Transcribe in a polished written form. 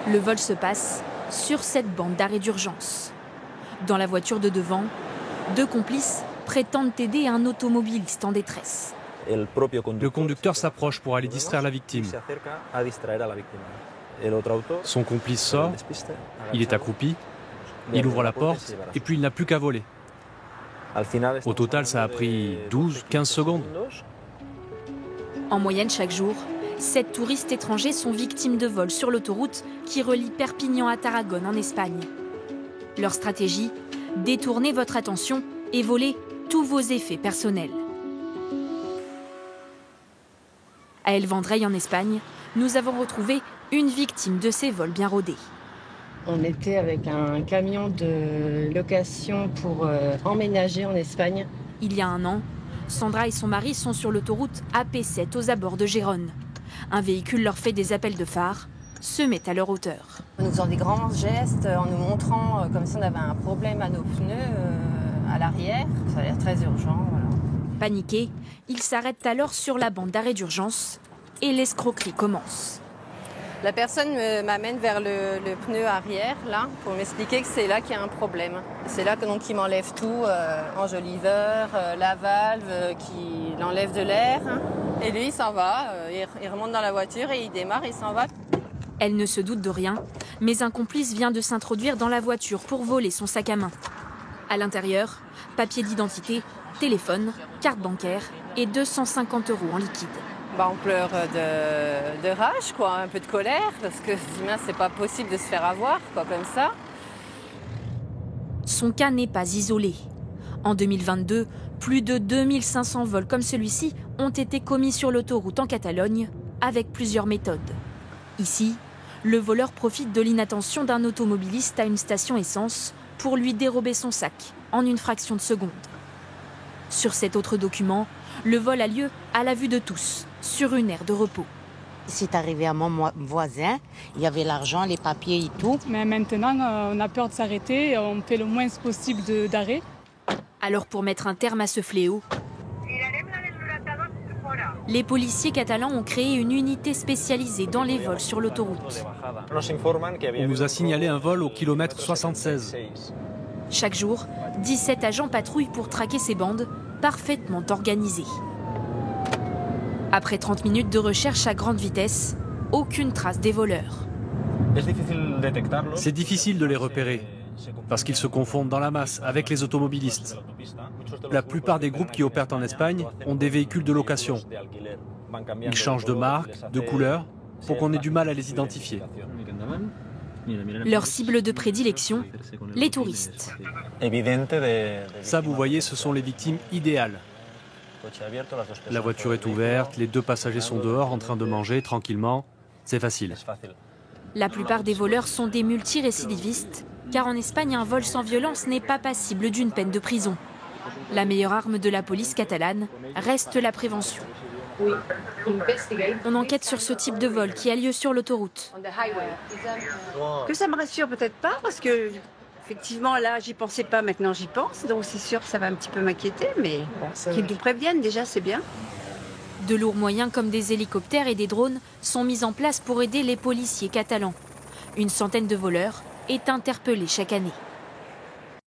Le vol se passe sur cette bande d'arrêt d'urgence. Dans la voiture de devant, 2 complices prétendent aider un automobiliste en détresse. Le conducteur s'approche pour aller distraire la victime. Son complice sort, il est accroupi, il ouvre la porte et puis il n'a plus qu'à voler. Au total, ça a pris 12-15 secondes. En moyenne, chaque jour, 7 touristes étrangers sont victimes de vols sur l'autoroute qui relie Perpignan à Tarragone en Espagne. Leur stratégie, détourner votre attention et voler tous vos effets personnels. À El Vendrell en Espagne, nous avons retrouvé une victime de ces vols bien rodés. On était avec un camion de location pour emménager en Espagne. Il y a un an, Sandra et son mari sont sur l'autoroute AP7 aux abords de Gérone. Un véhicule leur fait des appels de phare, se met à leur hauteur. En nous faisant des grands gestes, en nous montrant comme si on avait un problème à nos pneus à l'arrière. Ça a l'air très urgent. Voilà. Paniqués, ils s'arrêtent alors sur la bande d'arrêt d'urgence et l'escroquerie commence. La personne m'amène vers le pneu arrière, là, pour m'expliquer que c'est là qu'il y a un problème. C'est là que, donc, il m'enlève tout, enjoliveur, la valve, qui l'enlève de l'air. Et lui, il s'en va, il remonte dans la voiture et il démarre, il s'en va. Elle ne se doute de rien, mais un complice vient de s'introduire dans la voiture pour voler son sac à main. À l'intérieur, papier d'identité, téléphone, carte bancaire et 250 € en liquide. On pleure de rage, quoi, un peu de colère, parce que c'est pas possible de se faire avoir, quoi, comme ça. Son cas n'est pas isolé. En 2022, plus de 2500 vols comme celui-ci ont été commis sur l'autoroute en Catalogne, avec plusieurs méthodes. Ici, le voleur profite de l'inattention d'un automobiliste à une station essence pour lui dérober son sac en une fraction de seconde. Sur cet autre document, le vol a lieu à la vue de tous, sur une aire de repos. C'est arrivé à mon voisin, il y avait l'argent, les papiers et tout. Mais maintenant, on a peur de s'arrêter, on fait le moins possible d'arrêt. Alors pour mettre un terme à ce fléau, les policiers catalans ont créé une unité spécialisée dans les vols sur l'autoroute. On nous a signalé un vol au kilomètre 76. Chaque jour, 17 agents patrouillent pour traquer ces bandes parfaitement organisées. Après 30 minutes de recherche à grande vitesse, aucune trace des voleurs. C'est difficile de les repérer, parce qu'ils se confondent dans la masse avec les automobilistes. La plupart des groupes qui opèrent en Espagne ont des véhicules de location. Ils changent de marque, de couleur, pour qu'on ait du mal à les identifier. Leur cible de prédilection, les touristes. Ça, vous voyez, ce sont les victimes idéales. La voiture est ouverte, les 2 passagers sont dehors en train de manger tranquillement. C'est facile. La plupart des voleurs sont des multirécidivistes, car en Espagne, un vol sans violence n'est pas passible d'une peine de prison. La meilleure arme de la police catalane reste la prévention. On enquête sur ce type de vol qui a lieu sur l'autoroute. Que ça me rassure peut-être pas, parce que effectivement là j'y pensais pas, maintenant j'y pense, donc c'est sûr que ça va un petit peu m'inquiéter, mais qu'ils nous préviennent déjà, c'est bien. De lourds moyens comme des hélicoptères et des drones sont mis en place pour aider les policiers catalans. Une centaine de voleurs est interpellée chaque année.